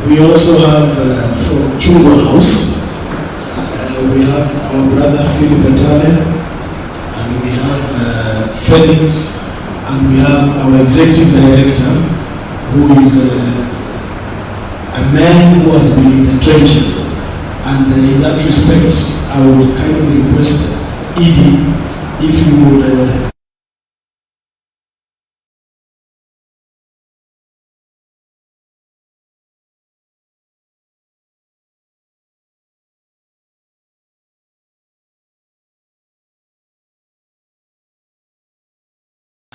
We also have from Chungwa House, we have our brother Philip Atale, and we have Felix, and we have our executive director, who is a man who has been in the trenches. And in that respect, I would kindly request Aide, if you would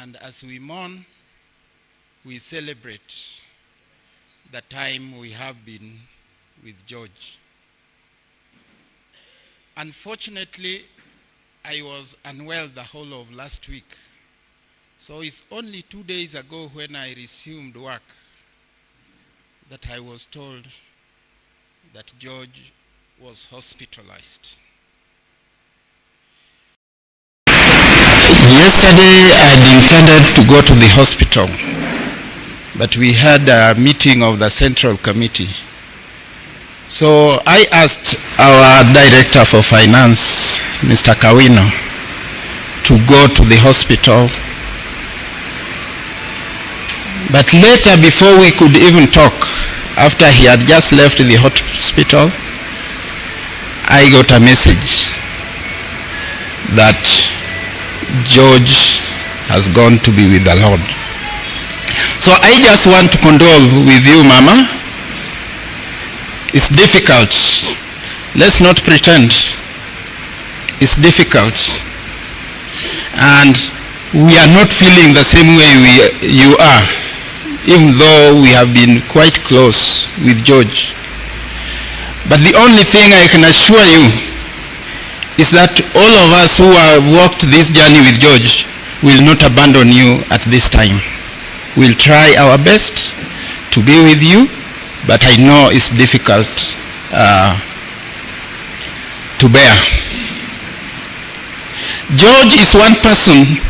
And as we mourn, we celebrate the time we have been with George. Unfortunately, I was unwell the whole of last week. So it's only 2 days ago when I resumed work that I was told that George was hospitalized. Yesterday, I'd intended to go to the hospital, but we had a meeting of the Central Committee. So I asked our Director for Finance, Mr. Kawino, to go to the hospital. But later, before we could even talk, after he had just left the hospital, I got a message that George has gone to be with the Lord. So I just want to condole with you, Mama. It's difficult. Let's not pretend. It's difficult. And we are not feeling the same way you are, even though we have been quite close with George. But the only thing I can assure you is that all of us who have walked this journey with George will not abandon you at this time. We'll try our best to be with you, but I know it's difficult to bear. George is one person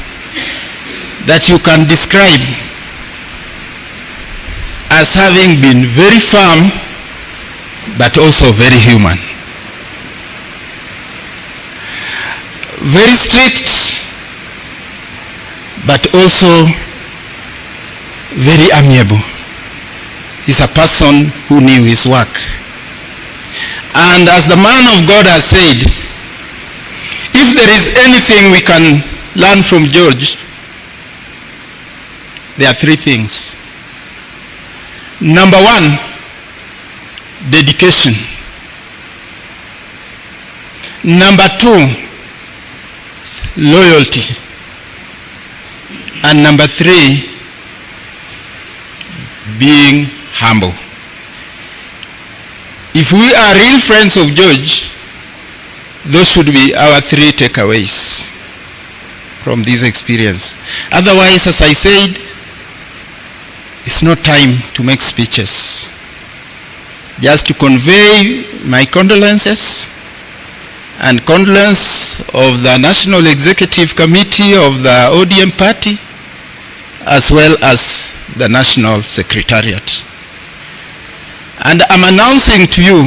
that you can describe as having been very firm, but also very human. Very strict, but also very amiable. He's a person who knew his work. And as the man of God has said, if there is anything we can learn from George, there are three things. Number one, dedication. Number two, loyalty. And number three, being humble. If we are real friends of George, those should be our three takeaways from this experience. Otherwise, as I said, it's not time to make speeches. Just to convey my condolences and condolence of the National Executive Committee of the ODM Party, as well as the National Secretariat. And I'm announcing to you,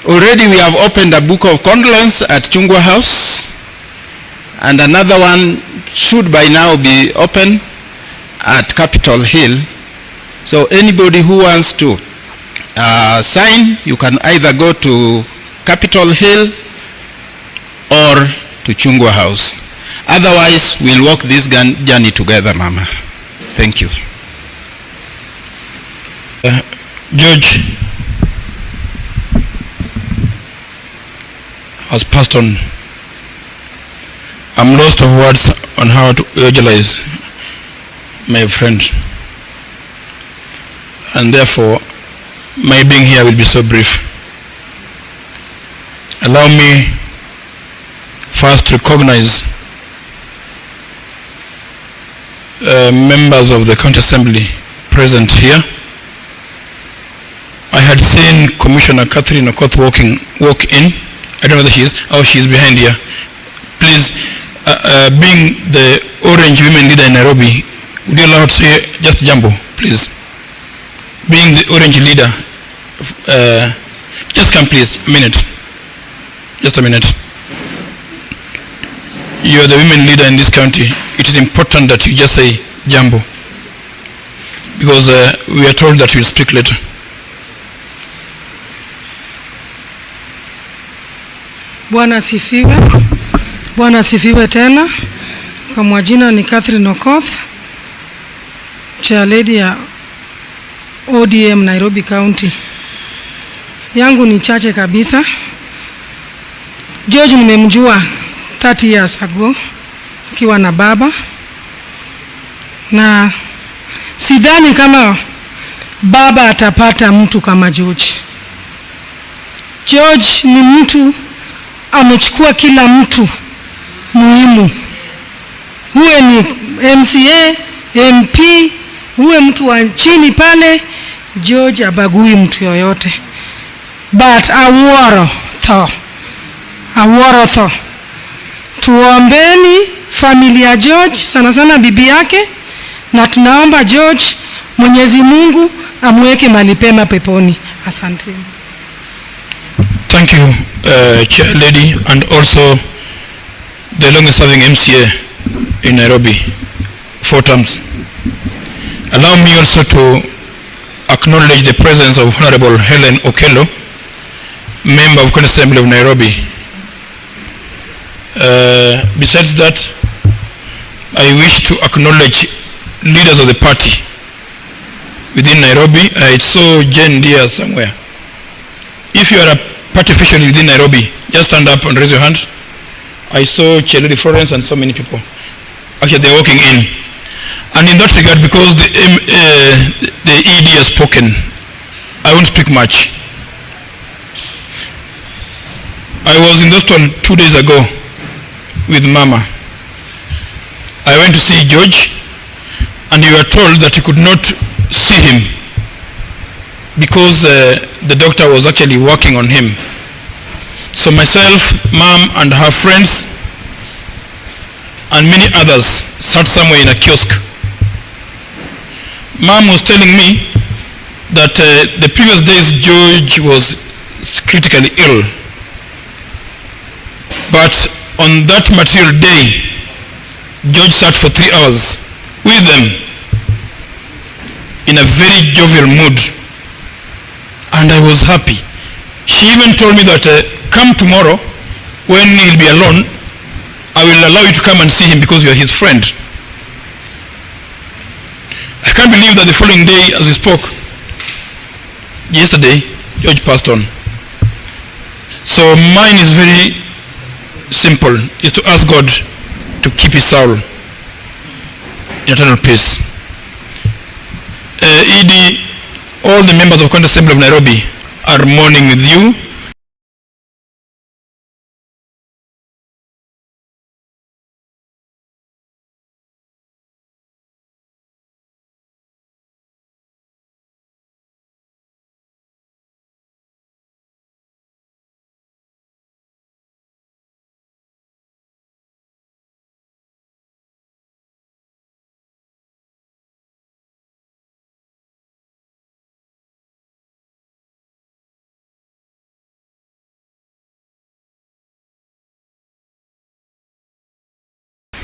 already we have opened a book of condolence at Chungwa House, and another one should by now be open at Capitol Hill. So anybody who wants to sign, you can either go to Capitol Hill or to Chungwa House. Otherwise, we'll walk this journey together, Mama. Thank you. George has passed on. I'm lost of words on how to eulogize my friend. And therefore, my being here will be so brief. Allow me first to recognize members of the County Assembly present here. I had seen Commissioner Catherine Okoth walk in. I don't know whether she is. Oh, she is behind here. Please, being the Orange Women leader in Nairobi, would you allow her to say just Jambo, please? being the orange leader, just come please, a minute. Just a minute. You are the women leader in this county. It is important that you just say jambo, because we are told that you will speak later. Bwana asifiwe. Bwana asifiwe tena. Kwa majina ni Catherine Okoth, chair lady ya ODM Nairobi County. Yangu ni chache kabisa. George nimemjua 30 years ago kiwa na baba, na sidhani kama baba atapata mtu kama George. George ni mtu amechukua kila mtu muhimu. Huwe ni MCA, MP, huwe mtu wa chini pale, George abagui mtu yoyote. But Odwuor tho. Tuombeni familia George, sana sana bibi yake, na tunaomba George Mwenyezi Mungu amweke mahali pema peponi. Asante. Thank you, Chair Lady, and also the longest serving MCA in Nairobi, 4 terms. Allow me also to acknowledge the presence of Honorable Helen Okello, member of County Assembly of Nairobi. Besides that, I wish to acknowledge leaders of the party within Nairobi. I saw Jane Deere somewhere. If you are a party official within Nairobi, just stand up and raise your hand. I saw Cheludi Florence and so many people. Actually, they're walking in. And in that regard, because the ED has spoken, I won't speak much. I was in the hospital 2 days ago with Mama. I went to see George, and we were told that you could not see him because the doctor was actually working on him. So myself, Mom, and her friends, and many others sat somewhere in a kiosk. Mom was telling me that the previous days George was critically ill. But on that material day, George sat for 3 hours with them in a very jovial mood, and I was happy. She even told me that come tomorrow when he'll be alone, I will allow you to come and see him because you are his friend. I can't believe that the following day, as he spoke, yesterday, George passed on. So mine is very simple, is to ask God to keep his soul in eternal peace. Aide, all the members of County Assembly of Nairobi are mourning with you.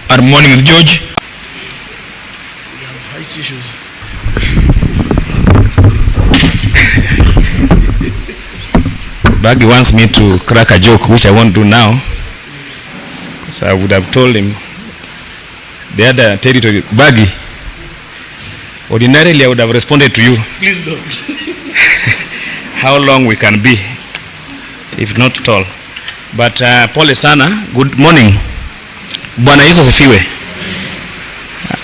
Are mourning with George. We have height issues. Baggy wants me to crack a joke, which I won't do now, because I would have told him the other territory. Baggy, ordinarily I would have responded to you. Please don't. How long we can be, if not tall. But pole sana, good morning. Bwana Yesu asifiwe.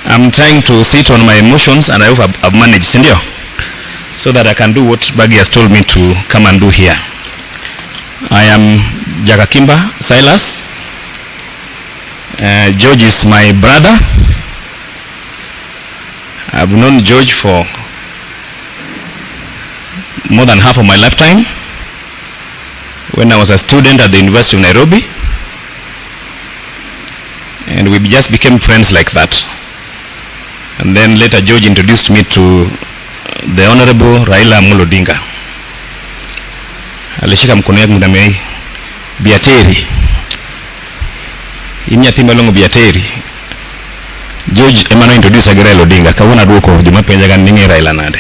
I'm trying to sit on my emotions, and I hope I've managed, sindio, so that I can do what Baggy has told me to come and do here. I am Jakakimba Silas. George is my brother. I've known George for more than half of my lifetime when I was a student at the University of Nairobi. And we just became friends like that. And then later George introduced me to the Honorable Raila Odinga. Alishika mkono yake mdamei biateri. Imnyathi malongo biateri. George Emmanuel introduce Raila Odinga. Kawuna duoko jumapenja kan ninge Raila nade.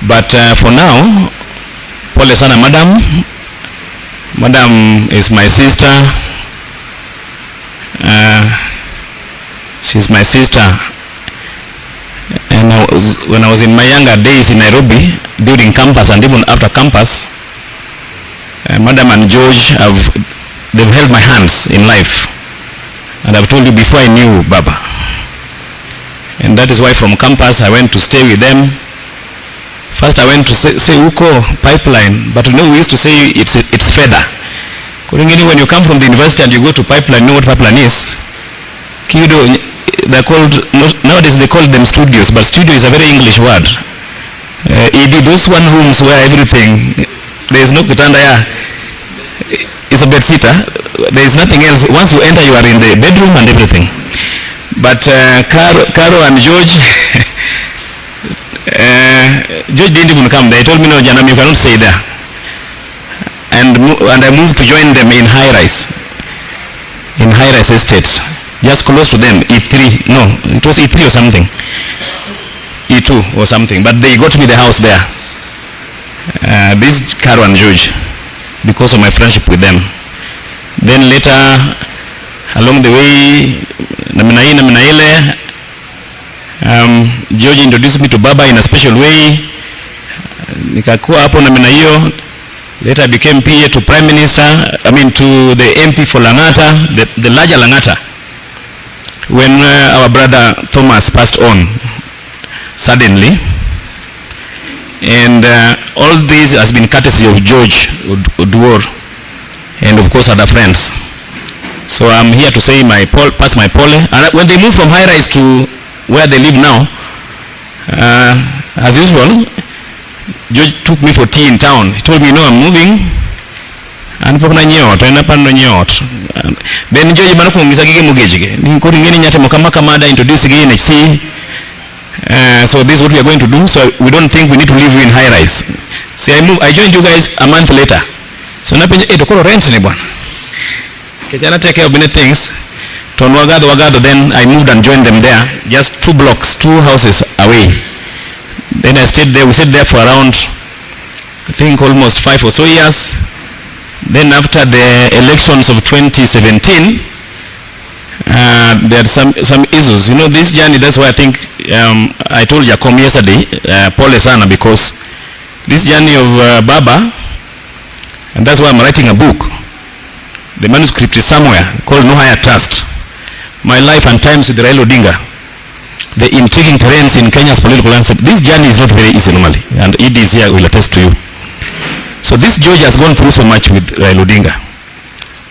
But for now, pole sana madam. Madam is my sister. She's my sister. And when I was in my younger days in Nairobi, during campus and even after campus, Madam and George they've held my hands in life. And I've told you before I knew Baba. And that is why from campus I went to stay with them. First I went to say Uko pipeline, but we used to say it's feather. When you come from the university and you go to pipeline, you know what pipeline is? They're called, nowadays they call them studios, but studio is a very English word. Aide, those one rooms where everything, there is no kitanda, it's a bed sitter, there is nothing else. Once you enter, you are in the bedroom and everything. But Caro and George, George didn't even come there. He told me, no, Janam, you cannot stay there. And I moved to join them in high-rise estates, just close to them, E3, no, it was E3 or something, E2 or something, but they got me the house there. This Caro and George, because of my friendship with them. Then later, along the way, George introduced me to Baba in a special way. Nikakuwa hapo namna hiyo. Later I became PA to Prime Minister, to the MP for Langata, the larger Langata. When our brother Thomas passed on suddenly. And all this has been courtesy of George Odwuor and of course other friends. So I'm here to say pass my pole. And when they moved from high-rise to where they live now, as usual, George took me for tea in town. He told me, no, I'm moving. And then George manakuongeza gige mugejige. Nkori ngeni nyate mokamaka mada introduce gige NHC. So this is what we are going to do. So we don't think we need to live in high rise. See, I joined you guys a month later. So napenye dokoro rent ni bwana. Kijana take care of many things. Wagado, then I moved and joined them there, just 2 blocks, 2 houses away. Then I stayed there. We stayed there for around, I think, almost 5 or so years. Then after the elections of 2017, there are some issues. This journey, that's why I think I told Jacom yesterday, Paul Sana, because this journey of Baba, and that's why I'm writing a book. The manuscript is somewhere called No Higher Trust. My life and times with Raila Odinga. The intriguing terrains in Kenya's political landscape. This journey is not very easy normally, and Aide is here, will attest to you. So this George has gone through so much with Raila Odinga.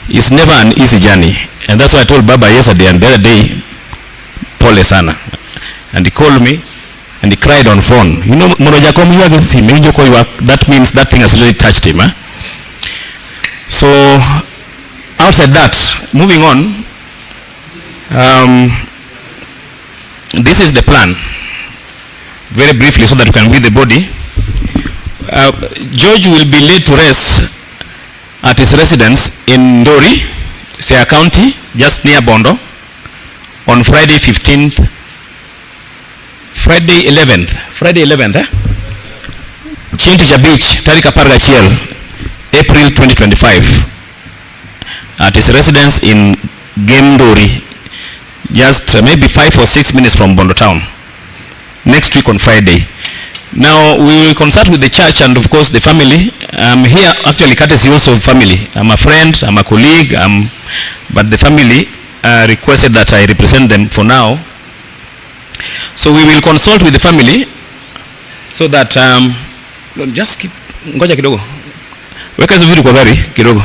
It's never an easy journey, and that's why I told Baba yesterday and the other day, Pole Sana, and he called me and he cried on phone. That means that thing has really touched him. So outside that, moving on, this is the plan, very briefly, so that we can read the body. George will be laid to rest at his residence in Ndori, Siaya County, just near Bondo, on Friday 11th, Chintisha Beach, Tarika Pargachiel, April 2025, at his residence in Ndori, just maybe 5 or 6 minutes from Bondo town, next week on Friday. Now we will consult with the church and of course the family. I'm here actually courtesy also of family. I'm a friend, I'm a colleague, but the family requested that I represent them for now. So we will consult with the family so that just keep ngoja kidogo. Weka hizo vitu kwa gari kidogo.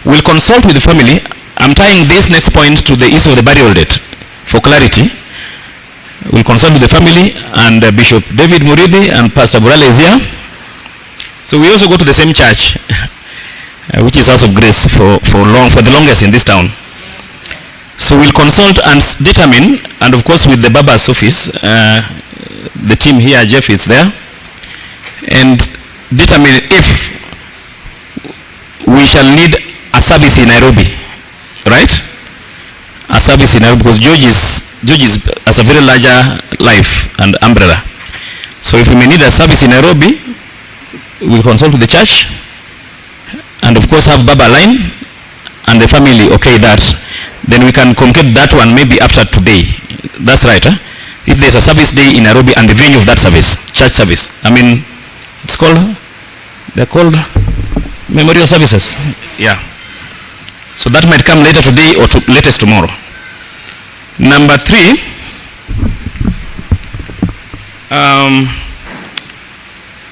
We'll consult with the family. I'm tying this next point to the issue of the burial date for clarity. We'll consult with the family, and Bishop David Muridi and Pastor Burale is here. So we also go to the same church, which is House of Grace for the longest in this town. So we'll consult and determine, and of course with the Baba's office, the team here, Jeff is there, and determine if we shall need a service in Nairobi, right? A service in Nairobi, because George has a very larger life and umbrella. So if we may need a service in Nairobi, we'll consult with the church, and of course have Baba line, and the family okay that. Then we can conclude that one maybe after today. That's right, huh? If there's a service day in Nairobi and the venue of that service, church service, I mean, it's called, they're called memorial services. Yeah. So that might come later today or latest tomorrow. Number 3,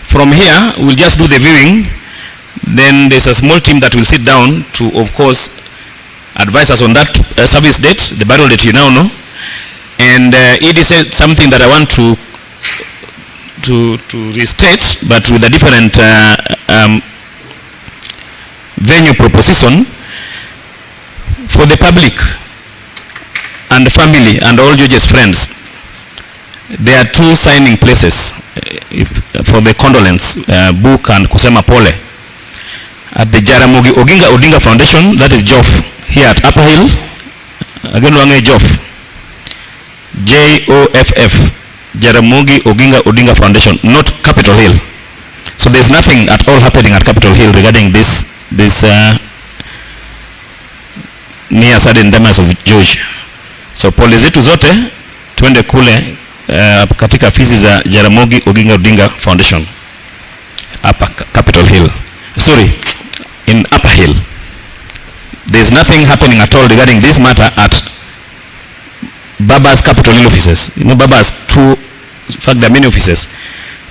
from here, we'll just do the viewing. Then there's a small team that will sit down to, of course, advise us on that service date, the burial date you now know. And Aide said something that I want to restate, but with a different venue proposition for the public and the family and all George's friends. There are 2 signing places for the condolence book and kusema pole at the Jaramogi Odinga Foundation, that is Joff, here at Upper Hill. Again, Wange Joff, Joff, Jaramogi Odinga Foundation, not Capitol Hill. So there's nothing at all happening at Capitol Hill regarding this near sudden damage of George. So pole zetu zote tuende kule katika ofisi za Jaramogi Odinga Foundation hapa Capitol Hill. Sorry, in Upper Hill. There's nothing happening at all regarding this matter at Baba's Capitol Hill offices. You know, Baba has 2, in fact there are many offices,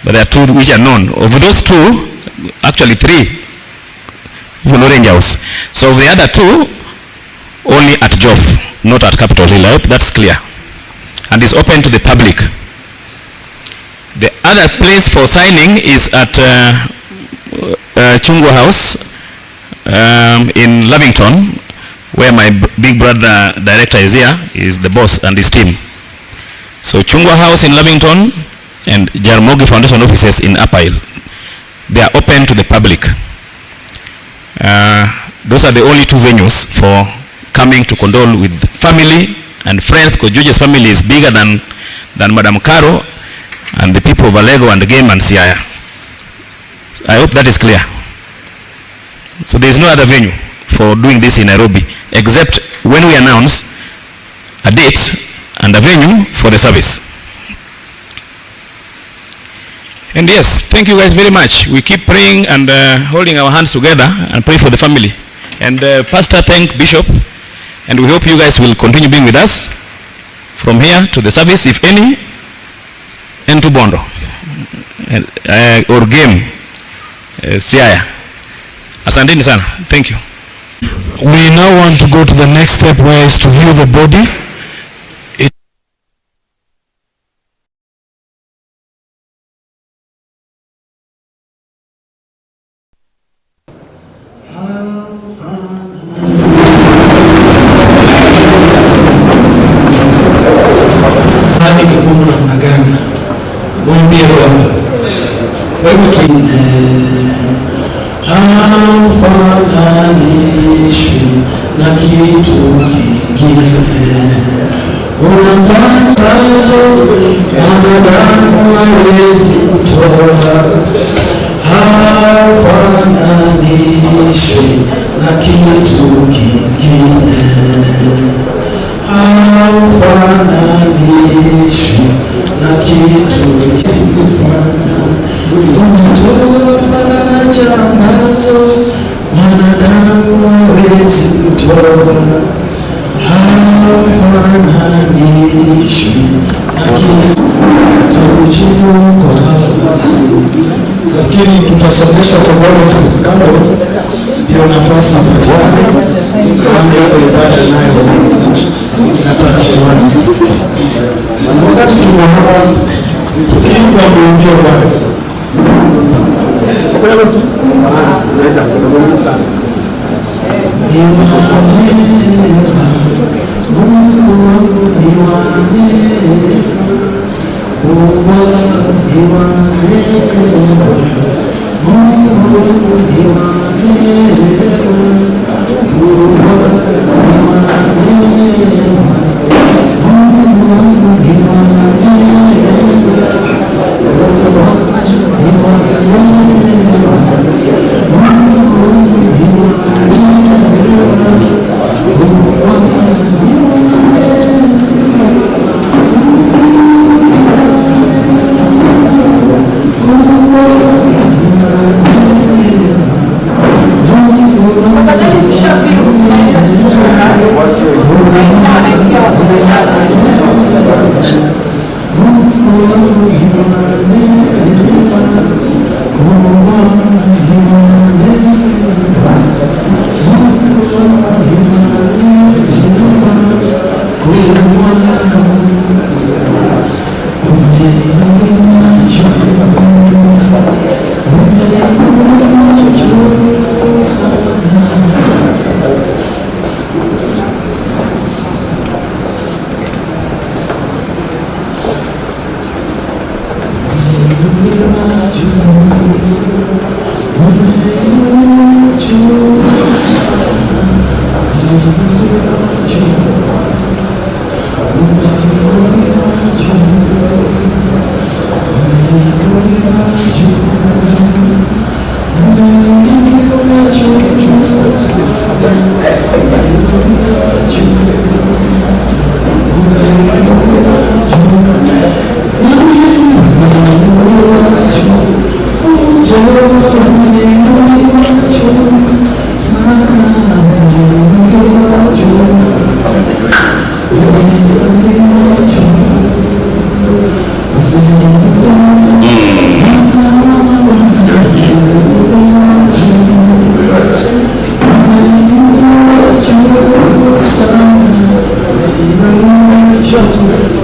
but there are 2 which are known. Of those 2, actually 3, even Orange House. So of the other 2, only at Joff, not at Capitol Hill. I hope that's clear. And is open to the public. The other place for signing is at Chungwa House in Lavington, where my big brother director is here, is the boss and his team. So Chungwa House in Lavington and Jaramogi Foundation offices in Upper Hill, they are open to the public. Those are the only 2 venues for coming to condole with family and friends, because George's family is bigger than Madam Caro and the people of Alego and Game and Siaya. I hope that is clear. So there is no other venue for doing this in Nairobi except when we announce a date and a venue for the service. And yes, thank you guys very much. We keep praying and holding our hands together and pray for the family. And Pastor, thank Bishop, and we hope you guys will continue being with us from here to the service, if any, and to Bondo or Game Siaya. Asanteni sana. Thank you. We now want to go to the next step, where is to view the body. Hafananishwi na kitu kingine, unafanyazo wanadamu hawezi kutoa. Hafananishwi na kitu kingine, hafananishwi na kitu kingine. Unatoa faraja ambazo wanadamu hawezi kutoa. Hafananishwi na kitu kingine. Nafikiri tutasongesha performance kando, ndio nafasi patikane kama hiyo ibada nayo nataka kuanza. Wakati tuko hapa tukiimba kuimbia Bwana. Mungu wangu ni wa neema,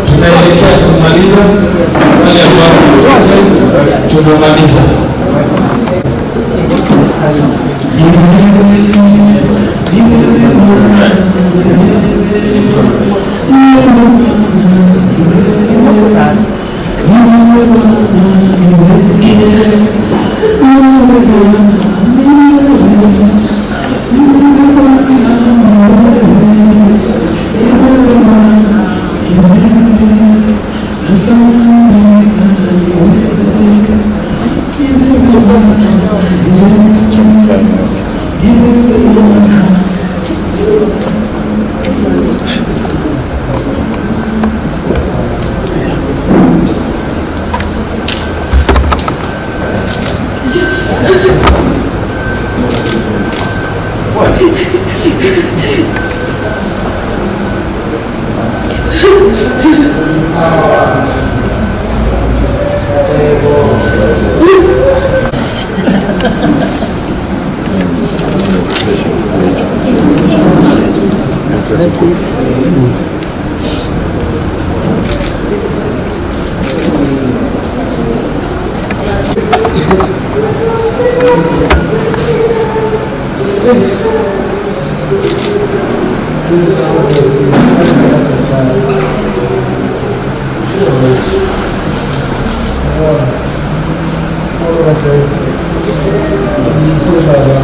Tunaelekea kumaliza wale ambao tumemaliza. Thank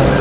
you.